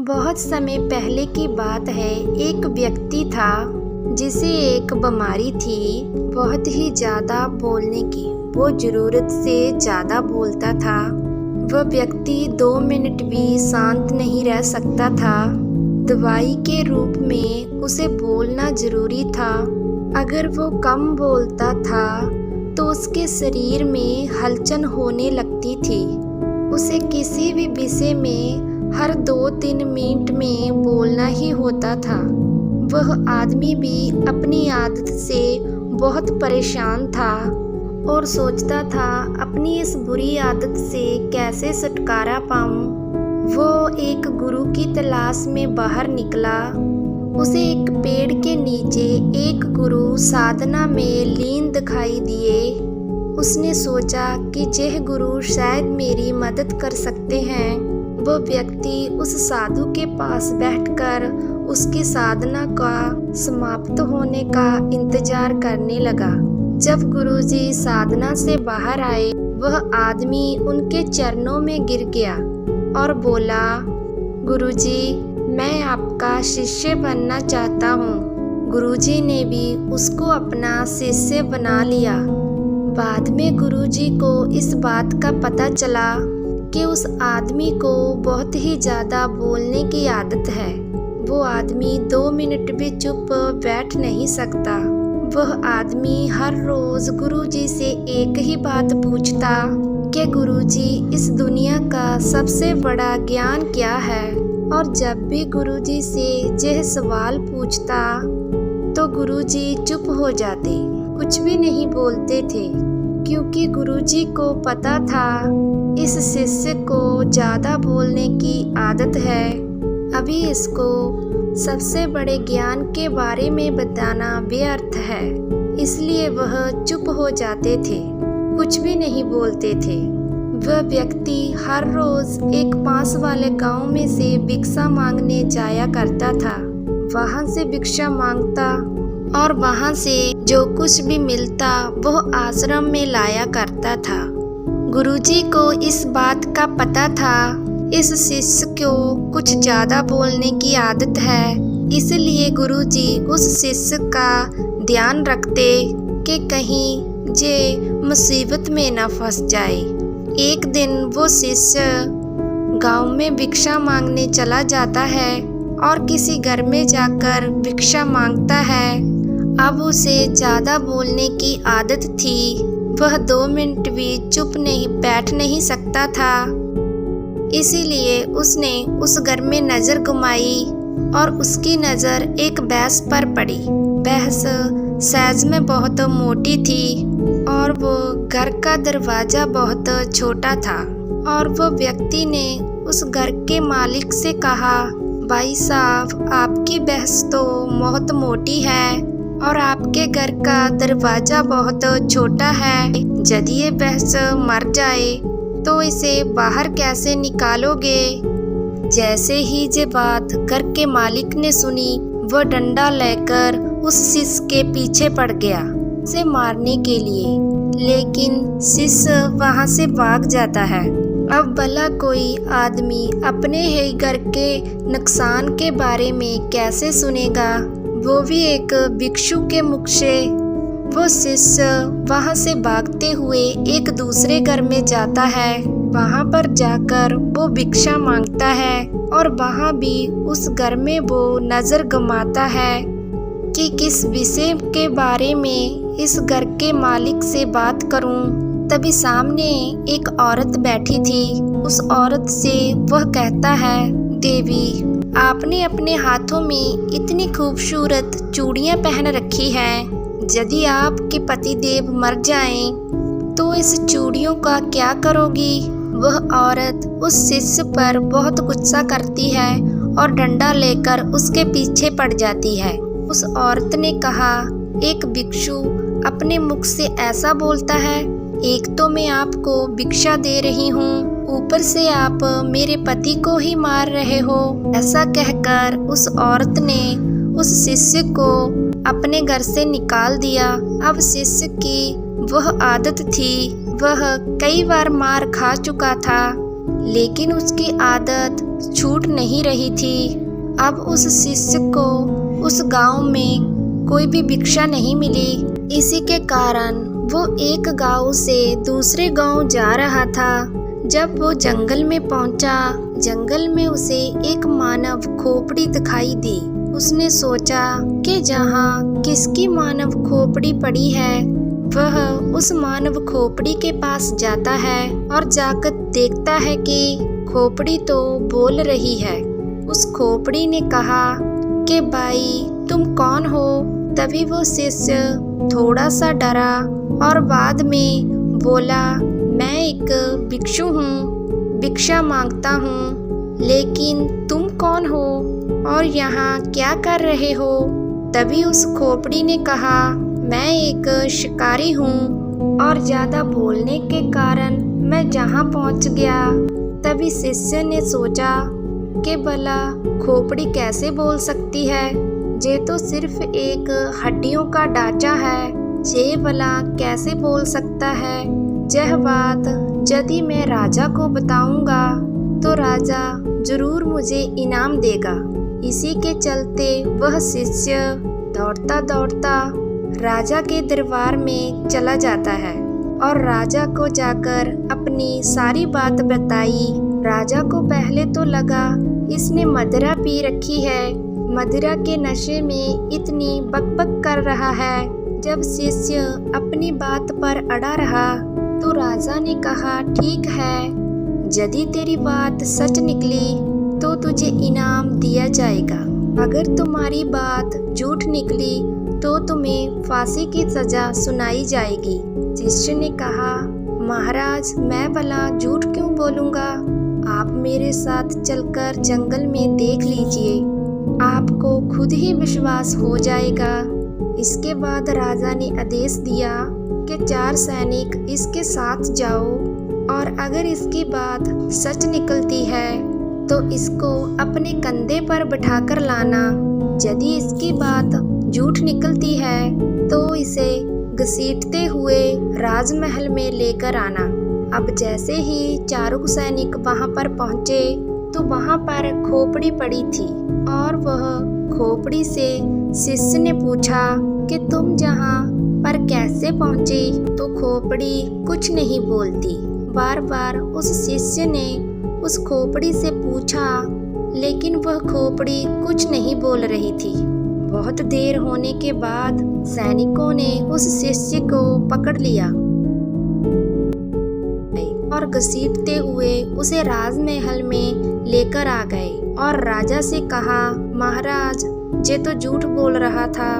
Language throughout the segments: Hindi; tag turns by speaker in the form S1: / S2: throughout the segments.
S1: बहुत समय पहले की बात है। एक व्यक्ति था जिसे एक बीमारी थी, बहुत ही ज़्यादा बोलने की। वो ज़रूरत से ज़्यादा बोलता था। वह व्यक्ति 2 मिनट भी शांत नहीं रह सकता था। दवाई के रूप में उसे बोलना ज़रूरी था। अगर वो कम बोलता था तो उसके शरीर में हलचल होने लगती थी। उसे किसी भी विषय में हर 2-3 मिनट में बोलना ही होता था। वह आदमी भी अपनी आदत से बहुत परेशान था और सोचता था अपनी इस बुरी आदत से कैसे छुटकारा पाऊं। वो एक गुरु की तलाश में बाहर निकला। उसे एक पेड़ के नीचे एक गुरु साधना में लीन दिखाई दिए। उसने सोचा कि यह गुरु शायद मेरी मदद कर सकते हैं। वो व्यक्ति उस साधु के पास बैठकर उसकी साधना का समाप्त होने का इंतजार करने लगा। जब गुरुजी साधना से बाहर आए, वह आदमी उनके चरणों में गिर गया और बोला, गुरुजी, मैं आपका शिष्य बनना चाहता हूँ। गुरुजी ने भी उसको अपना शिष्य बना लिया। बाद में गुरुजी को इस बात का पता चला कि उस आदमी को बहुत ही ज़्यादा बोलने की आदत है। वो आदमी 2 मिनट भी चुप बैठ नहीं सकता। वह आदमी हर रोज़ गुरुजी से एक ही बात पूछता कि गुरुजी, इस दुनिया का सबसे बड़ा ज्ञान क्या है। और जब भी गुरुजी से यह सवाल पूछता तो गुरुजी चुप हो जाते, कुछ भी नहीं बोलते थे, क्योंकि गुरुजी को पता था इस शिष्य को ज़्यादा बोलने की आदत है। अभी इसको सबसे बड़े ज्ञान के बारे में बताना व्यर्थ है। इसलिए वह चुप हो जाते थे, कुछ भी नहीं बोलते थे। वह व्यक्ति हर रोज़ एक पास वाले गांव में से भिक्षा मांगने जाया करता था। वहां से भिक्षा मांगता और वहां से जो कुछ भी मिलता वह आश्रम में लाया करता था। गुरुजी को इस बात का पता था इस शिष्य को कुछ ज़्यादा बोलने की आदत है। इसलिए गुरुजी उस शिष्य का ध्यान रखते कि कहीं ये मुसीबत में न फंस जाए। एक दिन वो शिष्य गांव में भिक्षा मांगने चला जाता है और किसी घर में जाकर भिक्षा मांगता है। अब उसे ज़्यादा बोलने की आदत थी। वह 2 मिनट भी चुप नहीं बैठ नहीं सकता था। इसीलिए उसने उस घर में नज़र घुमाई और उसकी नज़र एक भैंस पर पड़ी। भैंस साइज में बहुत मोटी थी और वो घर का दरवाज़ा बहुत छोटा था। और वो व्यक्ति ने उस घर के मालिक से कहा, भाई साहब, आपकी भैंस तो बहुत मोटी है और आपके घर का दरवाज़ा बहुत छोटा है। यदि ये भैंस मर जाए तो इसे बाहर कैसे निकालोगे। जैसे ही ये बात घर के मालिक ने सुनी, वह डंडा लेकर उस शिष्य के पीछे पड़ गया उसे मारने के लिए। लेकिन शिष्य वहां से भाग जाता है। अब भला कोई आदमी अपने ही घर के नुकसान के बारे में कैसे सुनेगा, वो भी एक भिक्षु के मुख से। वो शिष्य वहां से भागते हुए एक दूसरे घर में जाता है। वहां पर जाकर वो भिक्षा मांगता है और वहां भी उस घर में वो नजर घुमाता है कि किस विषय के बारे में इस घर के मालिक से बात करूं। तभी सामने एक औरत बैठी थी। उस औरत से वह कहता है, देवी, आपने अपने हाथों में इतनी खूबसूरत चूड़ियां पहन रखी हैं। यदि आपके पतिदेव मर जाएं, तो इस चूड़ियों का क्या करोगी। वह औरत उस शिष्य पर बहुत गुस्सा करती है और डंडा लेकर उसके पीछे पड़ जाती है। उस औरत ने कहा, एक भिक्षु अपने मुख से ऐसा बोलता है। एक तो मैं आपको भिक्षा दे रही हूँ, ऊपर से आप मेरे पति को ही मार रहे हो। ऐसा कहकर उस औरत ने उस शिष्य को अपने घर से निकाल दिया। अब शिष्य की वह आदत थी, वह कई बार मार खा चुका था, लेकिन उसकी आदत छूट नहीं रही थी। अब उस शिष्य को उस गांव में कोई भी भिक्षा नहीं मिली। इसी के कारण वो एक गांव से दूसरे गांव जा रहा था। जब वो जंगल में पहुंचा, जंगल में उसे एक मानव खोपड़ी दिखाई दी। उसने सोचा कि जहाँ किसकी मानव खोपड़ी पड़ी है, वह उस मानव खोपड़ी के पास जाता है और जाकर देखता है कि खोपड़ी तो बोल रही है। उस खोपड़ी ने कहा कि भाई तुम कौन हो? तभी वो शिष्य थोड़ा सा डरा और बाद में बोला, मैं एक भिक्षु हूँ, भिक्षा मांगता हूँ। लेकिन तुम कौन हो और यहाँ क्या कर रहे हो? तभी उस खोपड़ी ने कहा, मैं एक शिकारी हूँ और ज़्यादा बोलने के कारण मैं जहाँ पहुँच गया। तभी शिष्य ने सोचा कि भला खोपड़ी कैसे बोल सकती है? ये तो सिर्फ एक हड्डियों का ढांचा है, ये भला कैसे बोल सकता है? यह बात यदि मैं राजा को बताऊंगा तो राजा जरूर मुझे इनाम देगा। इसी के चलते वह शिष्य दौड़ता दौड़ता राजा के दरबार में चला जाता है और राजा को जाकर अपनी सारी बात बताई। राजा को पहले तो लगा इसने मदिरा पी रखी है, मदिरा के नशे में इतनी बकबक कर रहा है। जब शिष्य अपनी बात पर अड़ा रहा तो राजा ने कहा, ठीक है, यदि तेरी बात सच निकली तो तुझे इनाम दिया जाएगा। अगर तुम्हारी बात झूठ निकली तो तुम्हें फांसी की सजा सुनाई जाएगी। शिष्य ने कहा, महाराज मैं भला झूठ क्यों बोलूँगा? आप मेरे साथ चलकर जंगल में देख लीजिए, आपको खुद ही विश्वास हो जाएगा। इसके बाद राजा ने आदेश दिया कि 4 सैनिक इसके साथ जाओ और अगर इसकी बात सच निकलती है तो इसको अपने कंधे पर बिठाकर लाना। यदि इसकी बात झूठ निकलती है तो इसे घसीटते हुए राजमहल में लेकर आना। अब जैसे ही चारों सैनिक वहां पर पहुंचे तो वहां पर खोपड़ी पड़ी थी और वह खोपड़ी से शिष्य ने पूछा कि तुम जहां पर कैसे पहुंची? तो खोपड़ी कुछ नहीं बोलती। बार बार उस शिष्य ने उस खोपड़ी से पूछा, लेकिन वह खोपड़ी कुछ नहीं बोल रही थी। बहुत देर होने के बाद सैनिकों ने उस शिष्य को पकड़ लिया और घसीटते हुए उसे राजमहल में लेकर आ गए और राजा से कहा, महाराज ये तो झूठ बोल रहा था,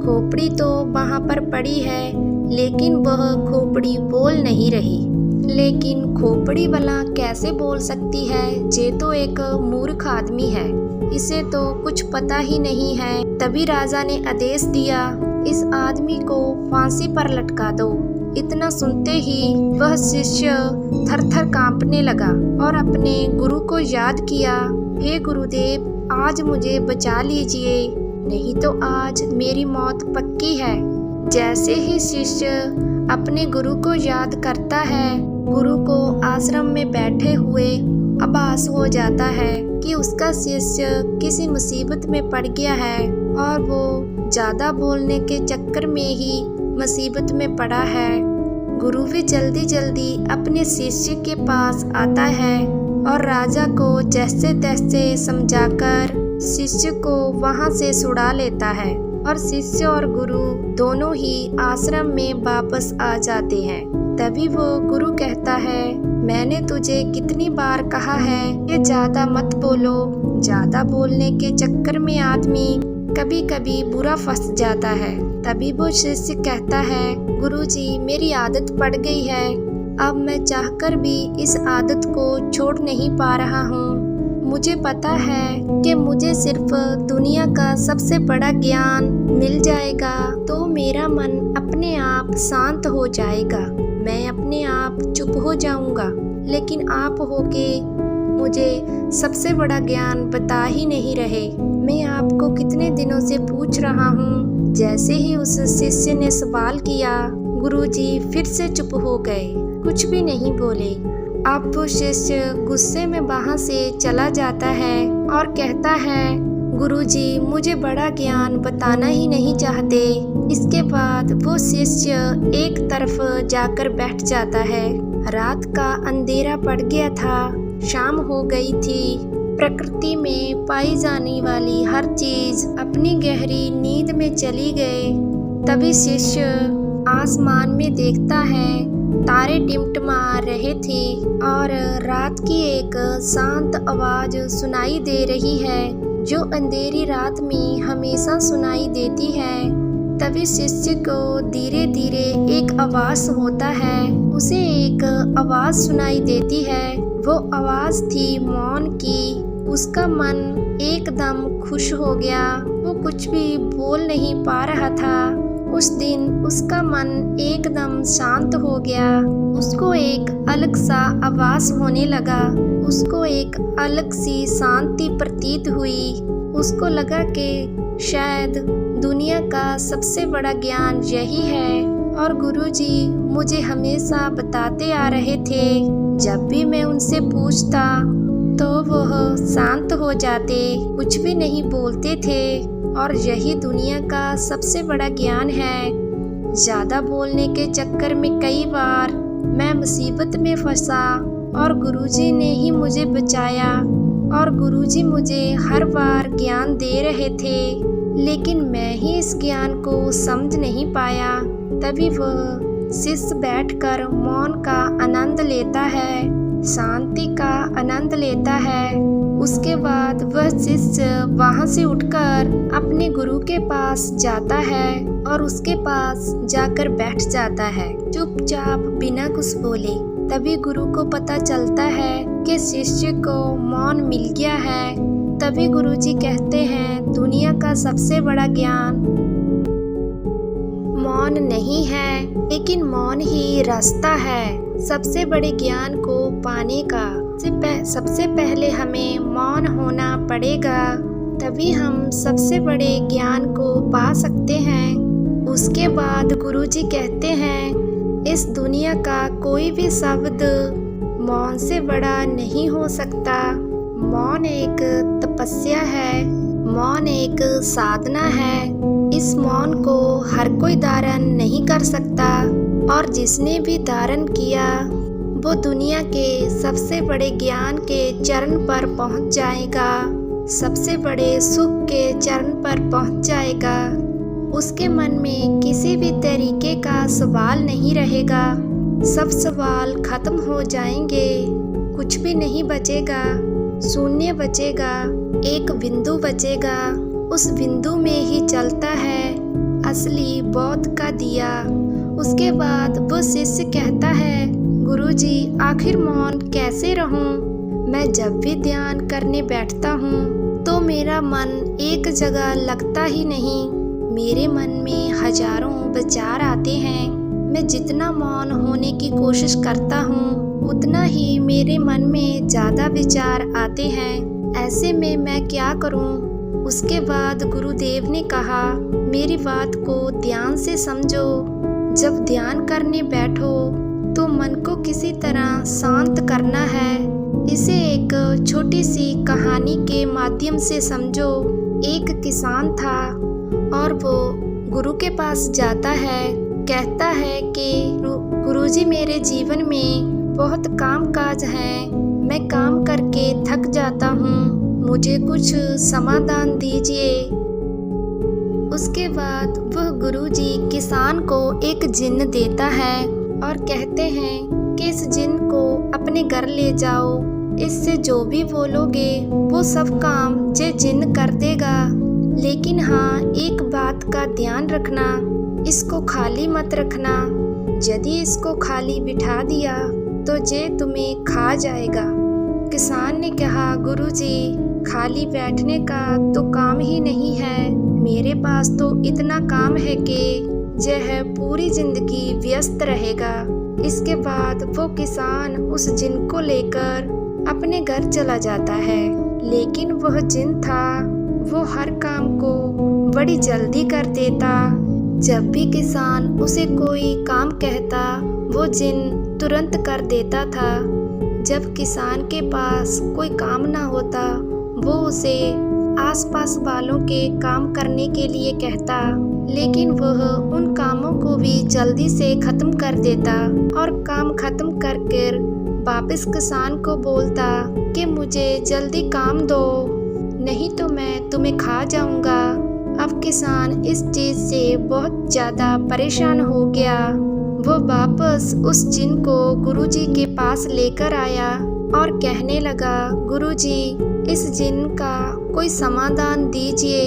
S1: खोपड़ी तो वहां पर पड़ी है लेकिन वह खोपड़ी बोल नहीं रही। लेकिन खोपड़ी भला कैसे बोल सकती है? ये तो एक मूर्ख आदमी है, इसे तो कुछ पता ही नहीं है। तभी राजा ने आदेश दिया, इस आदमी को फांसी पर लटका दो। इतना सुनते ही वह शिष्य थर-थर कांपने लगा और अपने गुरु को याद किया, हे गुरुदेव आज मुझे बचा लीजिए, नहीं तो आज मेरी मौत पक्की है। जैसे ही शिष्य अपने गुरु को याद करता है, गुरु को आश्रम में बैठे हुए आभास हो जाता है कि उसका शिष्य किसी मुसीबत में पड़ गया है और वो ज़्यादा बोलने के चक्कर में ही मुसीबत में पड़ा है। गुरु भी जल्दी जल्दी अपने शिष्य के पास आता है और राजा को जैसे तैसे समझाकर शिष्य को वहाँ से छुड़ा लेता है और शिष्य और गुरु दोनों ही आश्रम में वापस आ जाते हैं। तभी वो गुरु कहता है, मैंने तुझे कितनी बार कहा है कि ज़्यादा मत बोलो। ज़्यादा बोलने के चक्कर में आदमी कभी कभी बुरा फंस जाता है। तभी वो शिष्य कहता है, गुरुजी मेरी आदत पड़ गई है, अब मैं चाहकर भी इस आदत को छोड़ नहीं पा रहा हूँ। मुझे पता है कि मुझे सिर्फ दुनिया का सबसे बड़ा ज्ञान मिल जाएगा तो मेरा मन अपने आप शांत हो जाएगा, मैं अपने आप चुप हो जाऊंगा। लेकिन आप होके मुझे सबसे बड़ा ज्ञान बता ही नहीं रहे। मैं आपको कितने दिनों से पूछ रहा हूँ। जैसे ही उस शिष्य ने सवाल किया, गुरुजी फिर से चुप हो गए, कुछ भी नहीं बोले। अब वो शिष्य गुस्से में वहाँ से चला जाता है और कहता है, गुरुजी मुझे बड़ा ज्ञान बताना ही नहीं चाहते। इसके बाद वो शिष्य एक तरफ जाकर बैठ जाता है। रात का अंधेरा पड़ गया था, शाम हो गई थी। प्रकृति में पाई जाने वाली हर चीज अपनी गहरी नींद में चली गई। तभी शिष्य आसमान में देखता है, तारे टिमटिमा रहे थे और रात की एक शांत आवाज सुनाई दे रही है, जो अंधेरी रात में हमेशा सुनाई देती है। तभी शिष्य को धीरे धीरे एक आवाज होता है, उसे एक आवाज सुनाई देती है। वो आवाज थी मौन की। उसका मन एकदम खुश हो गया। वो कुछ भी बोल नहीं पा रहा था। उस दिन उसका मन एकदम शांत हो गया। उसको एक अलग सा आभास होने लगा। उसको एक अलग सी शांति प्रतीत हुई। उसको लगा कि शायद दुनिया का सबसे बड़ा ज्ञान यही है और गुरुजी मुझे हमेशा बताते आ रहे थे। जब भी मैं उनसे पूछता तो वह शांत हो जाते, कुछ भी नहीं बोलते थे और यही दुनिया का सबसे बड़ा ज्ञान है। ज़्यादा बोलने के चक्कर में कई बार मैं मुसीबत में फंसा और गुरुजी ने ही मुझे बचाया और गुरुजी मुझे हर बार ज्ञान दे रहे थे, लेकिन मैं ही इस ज्ञान को समझ नहीं पाया। तभी वह शिष्य बैठकर मौन का आनंद लेता है, शांति का आनंद लेता है। उसके बाद वह शिष्य वहाँ से उठकर अपने गुरु के पास जाता है और उसके पास जाकर बैठ जाता है, चुपचाप बिना कुछ बोले। तभी गुरु को पता चलता है कि शिष्य को मौन मिल गया है। तभी गुरुजी कहते हैं, दुनिया का सबसे बड़ा ज्ञान मौन नहीं है, लेकिन मौन ही रास्ता है सबसे बड़े ज्ञान को पाने का। सबसे पहले हमें मौन होना पड़ेगा, तभी हम सबसे बड़े ज्ञान को पा सकते हैं। उसके बाद गुरुजी कहते हैं, इस दुनिया का कोई भी शब्द मौन से बड़ा नहीं हो सकता। मौन एक तपस्या है, मौन एक साधना है। इस मौन को हर कोई धारण नहीं कर सकता और जिसने भी धारण किया वो दुनिया के सबसे बड़े ज्ञान के चरण पर पहुंच जाएगा, सबसे बड़े सुख के चरण पर पहुंच जाएगा। उसके मन में किसी भी तरीके का सवाल नहीं रहेगा। सब सवाल खत्म हो जाएंगे, कुछ भी नहीं बचेगा, शून्य बचेगा, एक बिंदु बचेगा। उस बिंदु में ही चलता है असली बौद्ध का दिया। उसके बाद वो शिष्य कहता है, गुरुजी आखिर मौन कैसे रहूं? मैं जब भी ध्यान करने बैठता हूँ तो मेरा मन एक जगह लगता ही नहीं। मेरे मन में हजारों विचार आते हैं। मैं जितना मौन होने की कोशिश करता हूँ उतना ही मेरे मन में ज़्यादा विचार आते हैं। ऐसे में मैं क्या करूँ? उसके बाद गुरुदेव ने कहा, मेरी बात को ध्यान से समझो। जब ध्यान करने बैठो तो मन को किसी तरह शांत करना है। इसे एक छोटी सी कहानी के माध्यम से समझो। एक किसान था और वो गुरु के पास जाता है, कहता है कि गुरुजी मेरे जीवन में बहुत काम काज है, मैं काम करके थक जाता हूँ, मुझे कुछ समाधान दीजिए। उसके बाद वह गुरुजी किसान को एक जिन्न देता है और कहते हैं कि इस जिन्न को अपने घर ले जाओ, इससे जो भी बोलोगे वो सब काम ये जिन्न कर देगा। लेकिन हाँ, एक बात का ध्यान रखना, इसको खाली मत रखना। यदि इसको खाली बिठा दिया तो ये तुम्हें खा जाएगा। किसान ने कहा, गुरुजी खाली बैठने का तो काम ही नहीं है, मेरे पास तो इतना काम है कि यह पूरी जिंदगी व्यस्त रहेगा। इसके बाद वो किसान उस जिन्न को लेकर अपने घर चला जाता है। लेकिन वह जिन्न था, वो हर काम को बड़ी जल्दी कर देता। जब भी किसान उसे कोई काम कहता वो जिन्न तुरंत कर देता था। जब किसान के पास कोई काम ना होता वो उसे आसपास वालों के काम करने के लिए कहता, लेकिन वह उन कामों को भी जल्दी से खत्म कर देता और काम खत्म कर वापस किसान को बोलता कि मुझे जल्दी काम दो, नहीं तो मैं तुम्हें खा जाऊंगा। अब किसान इस चीज से बहुत ज़्यादा परेशान हो गया। वो वापस उस जिन को गुरुजी के पास लेकर आया और कहने लगा, गुरुजी, इस जिन का कोई समाधान दीजिए।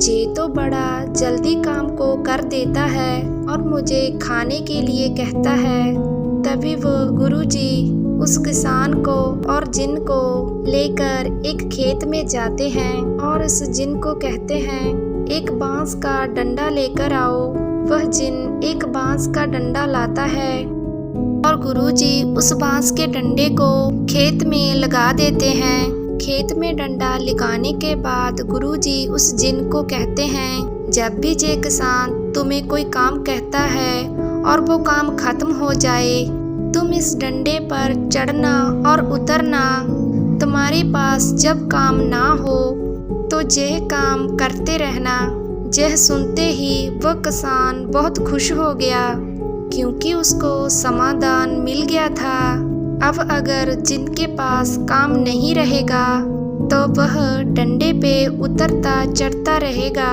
S1: ये तो बड़ा जल्दी काम को कर देता है और मुझे खाने के लिए कहता है। तभी वो गुरुजी उस किसान को और जिन को लेकर एक खेत में जाते हैं और उस जिन को कहते हैं, एक बांस का डंडा लेकर आओ। वह जिन एक बांस का डंडा लाता है और गुरुजी उस बांस के डंडे को खेत में लगा देते हैं। खेत में डंडा लगाने के बाद गुरुजी उस जिन को कहते हैं, जब भी ये किसान तुम्हें कोई काम कहता है और वो काम खत्म हो जाए, तुम इस डंडे पर चढ़ना और उतरना। तुम्हारे पास जब काम ना हो तो यह काम करते रहना। यह सुनते ही वह किसान बहुत खुश हो गया, क्योंकि उसको समाधान मिल गया था। अब अगर जिनके पास काम नहीं रहेगा तो वह डंडे पे उतरता चढ़ता रहेगा।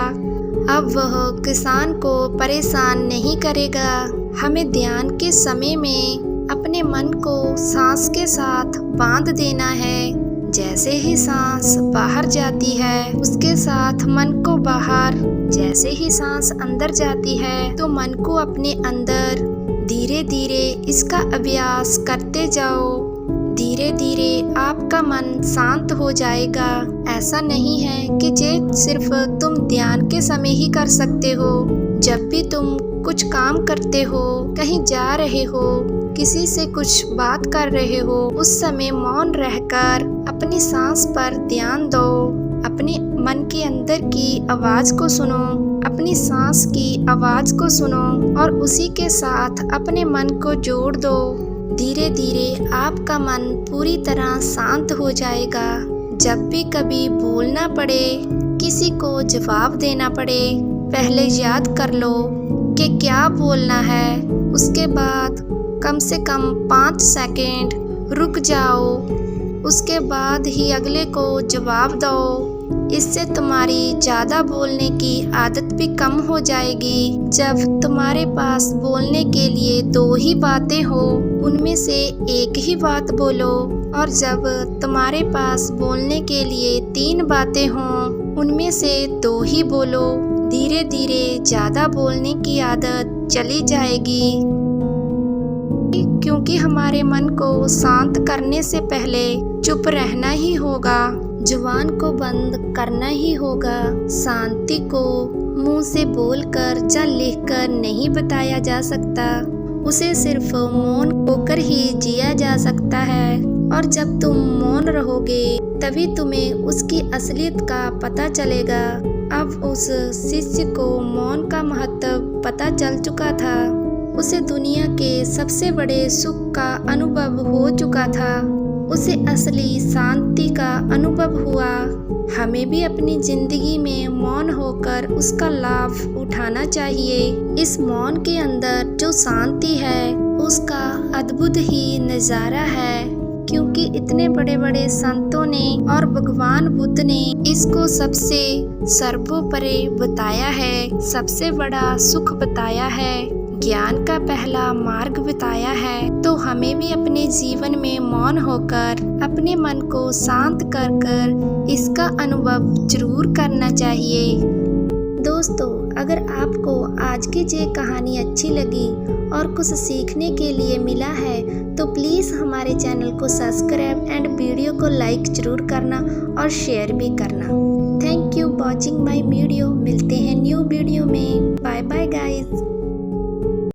S1: अब वह किसान को परेशान नहीं करेगा। हमें ध्यान के समय में अपने मन को सांस के साथ बांध देना है। जैसे ही सांस बाहर जाती है उसके साथ मन को बाहर, जैसे ही सांस अंदर जाती है तो मन को अपने अंदर। धीरे धीरे इसका अभ्यास करते जाओ। धीरे धीरे आपका मन शांत हो जाएगा। ऐसा नहीं है कि ये सिर्फ तुम ध्यान के समय ही कर सकते हो। जब भी तुम कुछ काम करते हो, कहीं जा रहे हो, किसी से कुछ बात कर रहे हो, उस समय मौन रहकर अपनी सांस पर ध्यान दो। अपने मन के अंदर की आवाज को सुनो, अपनी सांस की आवाज को सुनो और उसी के साथ अपने मन को जोड़ दो। धीरे धीरे आपका मन पूरी तरह शांत हो जाएगा। जब भी कभी बोलना पड़े, किसी को जवाब देना पड़े, पहले याद कर लो कि क्या बोलना है। उसके बाद कम से कम 5 सेकंड रुक जाओ, उसके बाद ही अगले को जवाब दो। इससे तुम्हारी ज़्यादा बोलने की आदत भी कम हो जाएगी। जब तुम्हारे पास बोलने के लिए 2 ही बातें हो, उनमें से एक ही बात बोलो, और जब तुम्हारे पास बोलने के लिए 3 बातें हों, उनमें से 2 ही बोलो। धीरे धीरे ज़्यादा बोलने की आदत चली जाएगी, क्योंकि हमारे मन को शांत करने से पहले चुप रहना ही होगा, जुबान को बंद करना ही होगा। शांति को मुंह से बोलकर या लिखकर नहीं बताया जा सकता, उसे सिर्फ मौन होकर ही जिया जा सकता है। और जब तुम मौन रहोगे तभी तुम्हें उसकी असलियत का पता चलेगा। अब उस शिष्य को मौन का महत्व पता चल चुका था। उसे दुनिया के सबसे बड़े सुख का अनुभव हो चुका था। उसे असली शांति का अनुभव हुआ। हमें भी अपनी जिंदगी में मौन होकर उसका लाभ उठाना चाहिए। इस मौन के अंदर जो शांति है उसका अद्भुत ही नज़ारा है, क्योंकि इतने बड़े बड़े संतों ने और भगवान बुद्ध ने इसको सबसे सर्वोपरि बताया है, सबसे बड़ा सुख बताया है, ज्ञान का पहला मार्ग बताया है। तो हमें भी अपने जीवन में मौन होकर अपने मन को शांत कर इसका अनुभव जरूर करना चाहिए। दोस्तों, अगर आपको आज की ये कहानी अच्छी लगी और कुछ सीखने के लिए मिला है तो प्लीज़ हमारे चैनल को सब्सक्राइब एंड वीडियो को लाइक जरूर करना और शेयर भी करना। Thank you watching my video. मिलते हैं न्यू वीडियो में। Bye bye guys.